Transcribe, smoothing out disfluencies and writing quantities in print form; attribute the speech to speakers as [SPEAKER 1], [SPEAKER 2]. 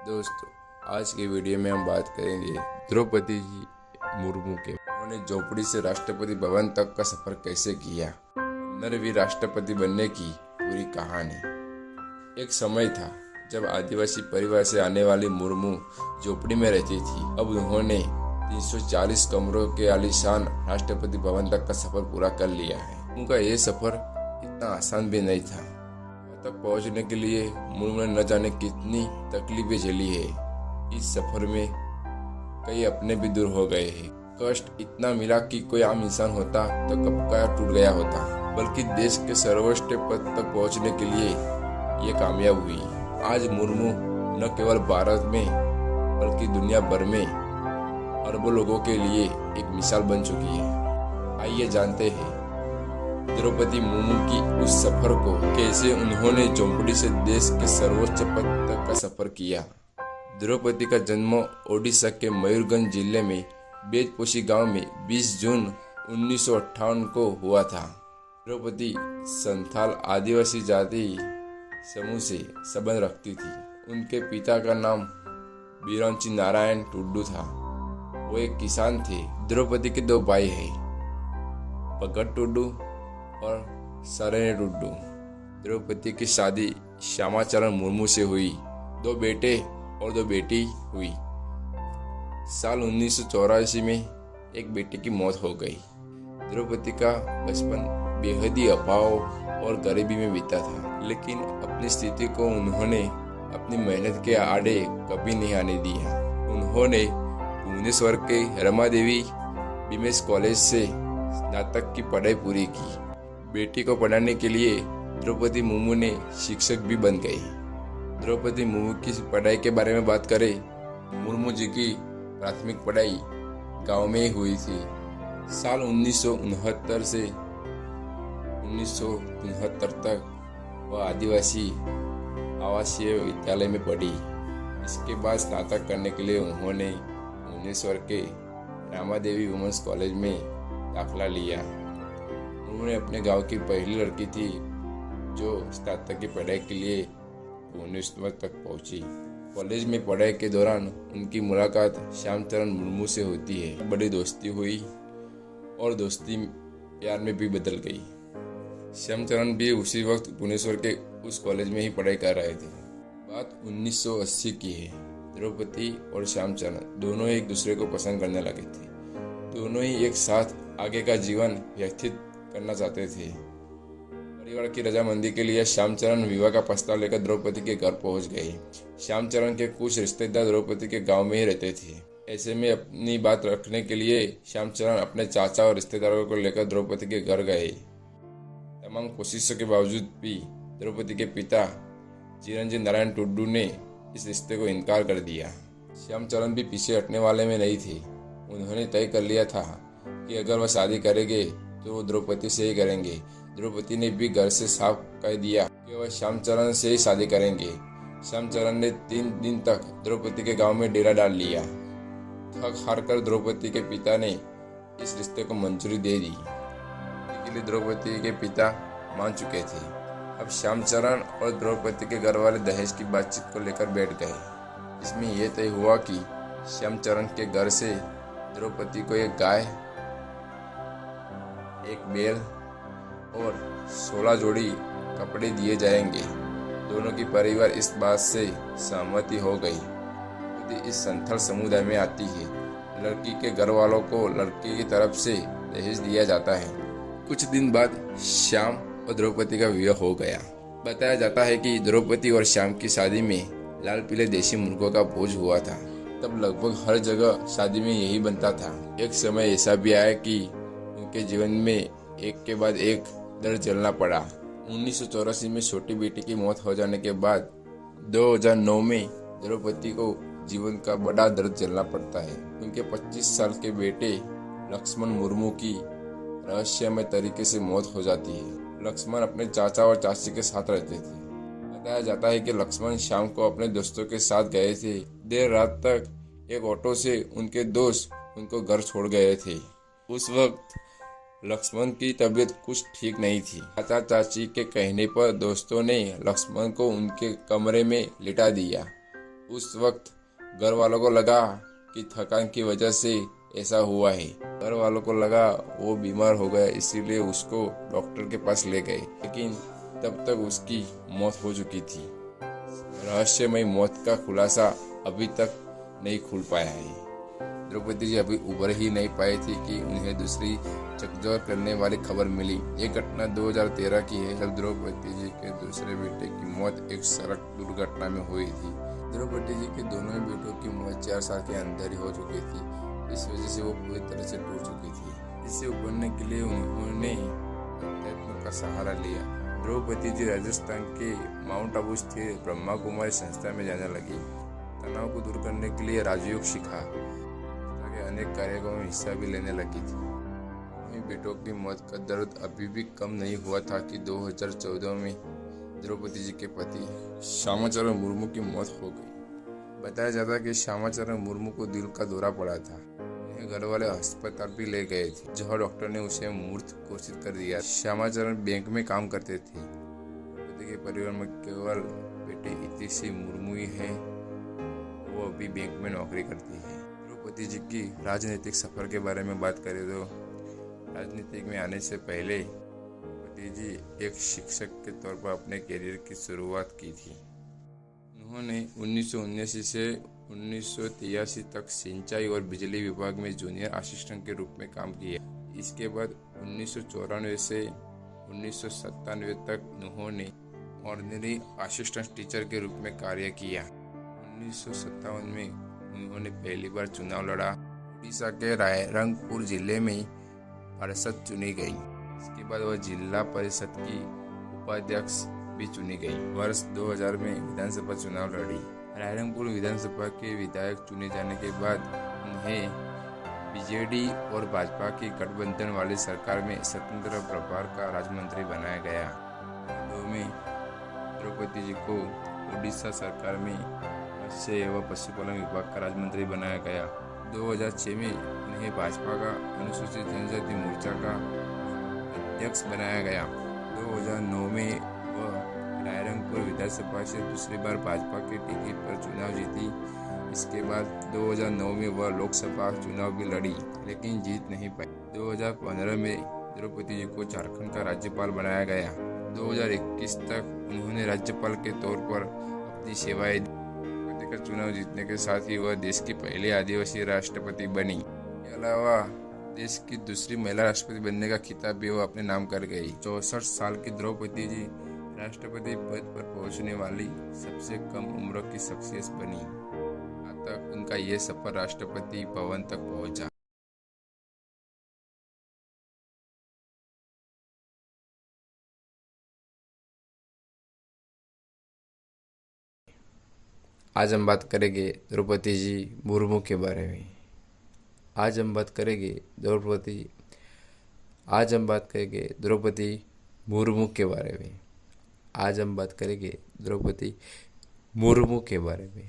[SPEAKER 1] दोस्तों, आज की वीडियो में हम बात करेंगे द्रौपदी जी मुर्मू के। उन्होंने झोपड़ी से राष्ट्रपति भवन तक का सफर कैसे किया, 15वीं राष्ट्रपति बनने की पूरी कहानी। एक समय था जब आदिवासी परिवार से आने वाली मुर्मू झोपड़ी में रहती थी। अब उन्होंने 340 कमरों के आलीशान राष्ट्रपति भवन तक का सफर पूरा कर लिया है। उनका ये सफर इतना आसान भी नहीं था। तक पहुंचने के लिए मुर्मू ने न जाने कितनी तकलीफें झेली है। इस सफर में कई अपने भी दूर हो गए हैं। कष्ट इतना मिला कि कोई आम इंसान होता तो कब का टूट गया होता, बल्कि देश के सर्वोच्च पद तक पहुंचने के लिए ये कामयाब हुई। आज मुर्मू न केवल भारत में बल्कि दुनिया भर में अरबों लोगों के लिए एक मिसाल बन चुकी है। आइए जानते हैं द्रौपदी मुर्मू की उस सफर को, कैसे उन्होंने झोपड़ी से देश के सर्वोच्च पद तक का सफर किया। द्रौपदी का जन्म ओडिशा के मयूरभंज जिले में बेजपोशी गांव में 20 जून 1958 को हुआ था। द्रौपदी संथाल आदिवासी जाति समूह से संबंध रखती थी। उनके पिता का नाम बिरंची नारायण टुड्डू था। वो एक किसान थे। द्रौपदी के 2 भाई हैं, भगत टुड्डू और सरेने टुड्डू। द्रौपदी की शादी श्यामाचरण मुर्मू से हुई। 2 बेटे और 2 बेटी हुई। साल 1984 में एक बेटे की मौत हो गई। द्रौपदी का बचपन बेहद ही अभाव और गरीबी में बीता था, लेकिन अपनी स्थिति को उन्होंने अपनी मेहनत के आड़े कभी नहीं आने दिया। उन्होंने भुवनेश्वर के रमादेवी विमेंस कॉलेज से स्नातक की पढ़ाई पूरी की। बेटी को पढ़ाने के लिए द्रौपदी मुर्मू ने शिक्षक भी बन गई। द्रौपदी मुर्मू की पढ़ाई के बारे में बात करें, मुर्मू जी की प्राथमिक पढ़ाई गांव में ही हुई थी। साल 1969 से 1973 तक वह आदिवासी आवासीय विद्यालय में पढ़ी। इसके बाद स्नातक करने के लिए उन्होंने भुवनेश्वर के रामादेवी वुमेन्स कॉलेज में दाखिला लिया। उन्होंने अपने गांव की पहली लड़की थी जो स्नातक की पढ़ाई के लिए भुवनेश्वर तक पहुंची। कॉलेज में पढ़ाई के दौरान उनकी मुलाकात श्यामचरण मुर्मू से होती है। बड़ी दोस्ती हुई और दोस्ती प्यार में भी बदल गई। श्यामचरण भी उसी वक्त भुवनेश्वर के उस कॉलेज में ही पढ़ाई कर रहे थे। बात 1980 की है। द्रौपदी और श्यामचरण दोनों एक दूसरे को पसंद करने लगे थे। दोनों ही एक साथ आगे का जीवन व्यतीत करना चाहते थे। परिवार की रजामंदी के लिए श्यामचरण विवाह का प्रस्ताव लेकर द्रौपदी के घर पहुंच गए। श्यामचरण के कुछ रिश्तेदार द्रौपदी के गांव में ही रहते थे। ऐसे में अपनी बात रखने के लिए श्यामचरण अपने चाचा और रिश्तेदारों को लेकर द्रौपदी के घर गए। तमाम कोशिशों के बावजूद भी द्रौपदी के पिता चिरंजीव नारायण टुड्डू ने इस रिश्ते को इनकार कर दिया। श्यामचरण भी पीछे हटने वाले में नहीं थे। उन्होंने तय कर लिया था कि अगर वह शादी करेंगे तो वो द्रौपदी से ही करेंगे। द्रौपदी ने भी घर से साफ कह दिया कि वह श्यामचरण से ही शादी करेंगे। श्यामचरण ने 3 दिन तक द्रौपदी के गांव में डेरा डाल लिया। थक हार कर द्रौपदी के पिता ने इस रिश्ते को मंजूरी दे दी। इसके लिए द्रौपदी के पिता मान चुके थे। अब श्यामचरण और द्रौपदी के घर वाले दहेज की बातचीत को लेकर बैठ गए। इसमें यह तय हुआ कि श्यामचरण के घर से द्रौपदी को एक गाय, एक बैल और 16 जोड़ी कपड़े दिए जाएंगे। दोनों की परिवार इस बात से सहमति हो गई। खुद इस संथाल समुदाय में आती है। लड़की के घर वालों को लड़की की तरफ से दहेज दिया जाता है। कुछ दिन बाद श्याम और द्रौपदी का विवाह हो गया। बताया जाता है कि द्रौपदी और श्याम की शादी में लाल पीले देशी मुर्गों का भोज हुआ था। तब लगभग हर जगह शादी में यही बनता था। एक समय ऐसा भी आया कि उनके जीवन में एक के बाद एक दर्द झेलना पड़ा। 1984 में छोटी बेटी की मौत हो जाने के बाद 2009 में द्रौपदी को जीवन का बड़ा दर्द झेलना पड़ता है। उनके 25 साल के बेटे लक्ष्मण मुर्मू की रहस्यमय तरीके से मौत हो जाती है। लक्ष्मण अपने चाचा और चाची के साथ रहते थे। बताया जाता है कि लक्ष्मण शाम को अपने दोस्तों के साथ गए थे। देर रात तक एक ऑटो से उनके दोस्त उनको घर छोड़ गए थे। उस वक्त लक्ष्मण की तबीयत कुछ ठीक नहीं थी। चाचा चाची के कहने पर दोस्तों ने लक्ष्मण को उनके कमरे में लिटा दिया उस वक्त घर वालों को लगा कि थकान की वजह से ऐसा हुआ है। घर वालों को लगा वो बीमार हो गया, इसीलिए उसको डॉक्टर के पास ले गए, लेकिन तब तक उसकी मौत हो चुकी थी। रहस्यमय मौत का खुलासा अभी तक नहीं खुल पाया है। द्रौपदी जी अभी उभर ही नहीं पाई थी कि उन्हें दूसरी झकझोर करने वाली खबर मिली। ये घटना 2013 की है, जब द्रौपदी जी के दूसरे बेटे की मौत एक सड़क दुर्घटना में हुई थी। द्रौपदी जी के दोनों ही बेटों की मौत 4 साल के अंदर ही हो चुकी थी। इस वजह से वो पूरी तरह से टूट चुकी थी। इससे उभरने के लिए उन्होंने अध्यात्म का सहारा लिया। द्रौपदी जी राजस्थान के माउंट आबू स्थित ब्रह्मा कुमारी संस्था में जाने लगी। तनाव को दूर करने के लिए राजयोग सीखा, अनेक कार्यक्रमों में हिस्सा भी लेने लगी थी। बेटों की मौत का दर्द अभी भी कम नहीं हुआ था कि 2014 में द्रौपदी जी के पति श्यामाचरण मुर्मू की मौत हो गई। बताया जाता है कि श्यामाचरण मुर्मू को दिल का दौरा पड़ा था। उन्हें घर वाले अस्पताल भी ले गए थे, जहां डॉक्टर ने उसे मृत घोषित कर दिया। श्यामाचरण बैंक में काम करते थे। द्रौपदी के परिवार में केवल बेटी इतिश्री मुर्मू ही है, वो अभी बैंक में नौकरी करती है। द्रौपदी जी की राजनीतिक सफर के बारे में बात करें तो राजनीतिक में आने से पहले द्रौपदी जी एक शिक्षक के तौर पर अपने करियर की शुरुआत की थी। उन्होंने 1979 से 1983 तक सिंचाई और बिजली विभाग में जूनियर असिस्टेंट के रूप में काम किया। इसके बाद 1994 से 1997 तक उन्होंने ऑर्डिनरी असिस्टेंट टीचर के रूप में कार्य किया। 1957 में उन्होंने पहली बार चुनाव लड़ा। उड़ीसा के रायरंगपुर जिले में पार्षद चुनी गई। इसके बाद वह जिला परिषद की उपाध्यक्ष भी चुनी गई। वर्ष 2000 में विधानसभा चुनाव लड़ी। रायरंगपुर विधानसभा के विधायक चुने जाने के बाद उन्हें बीजेडी और भाजपा की गठबंधन वाली सरकार में स्वतंत्र प्रभार का राज्य बनाया गया। 2002 में द्रौपदी जी को उड़ीसा सरकार में मत्स्य एवं पशुपालन विभाग का राज्य मंत्री बनाया गया। 2006 में उन्हें भाजपा का अनुसूचित जनजाति मोर्चा का अध्यक्ष बनाया गया। 2009 में वह रायरंगपुर विधानसभा से दूसरी बार भाजपा के टिकट पर चुनाव जीती। इसके बाद 2009 में वह लोकसभा चुनाव भी लड़ी, लेकिन जीत नहीं पाई। 2015 में द्रौपदी जी को झारखंड का राज्यपाल बनाया गया। 2021 तक उन्होंने राज्यपाल के तौर पर अपनी सेवाएं दी। का चुनाव जीतने के साथ ही वह देश की पहली आदिवासी राष्ट्रपति बनी। इसके अलावा देश की दूसरी महिला राष्ट्रपति बनने का खिताब भी वह अपने नाम कर गई। 64 साल की द्रौपदी जी राष्ट्रपति पद पर पहुंचने वाली सबसे कम उम्र की शख्सियत बनी। आज तक उनका यह सफर राष्ट्रपति भवन तक पहुंचा। आज हम बात करेंगे द्रौपदी जी मुर्मू के बारे में। आज हम बात करेंगे द्रौपदी मुर्मू के बारे में। आज हम बात करेंगे द्रौपदी मुर्मू के बारे में।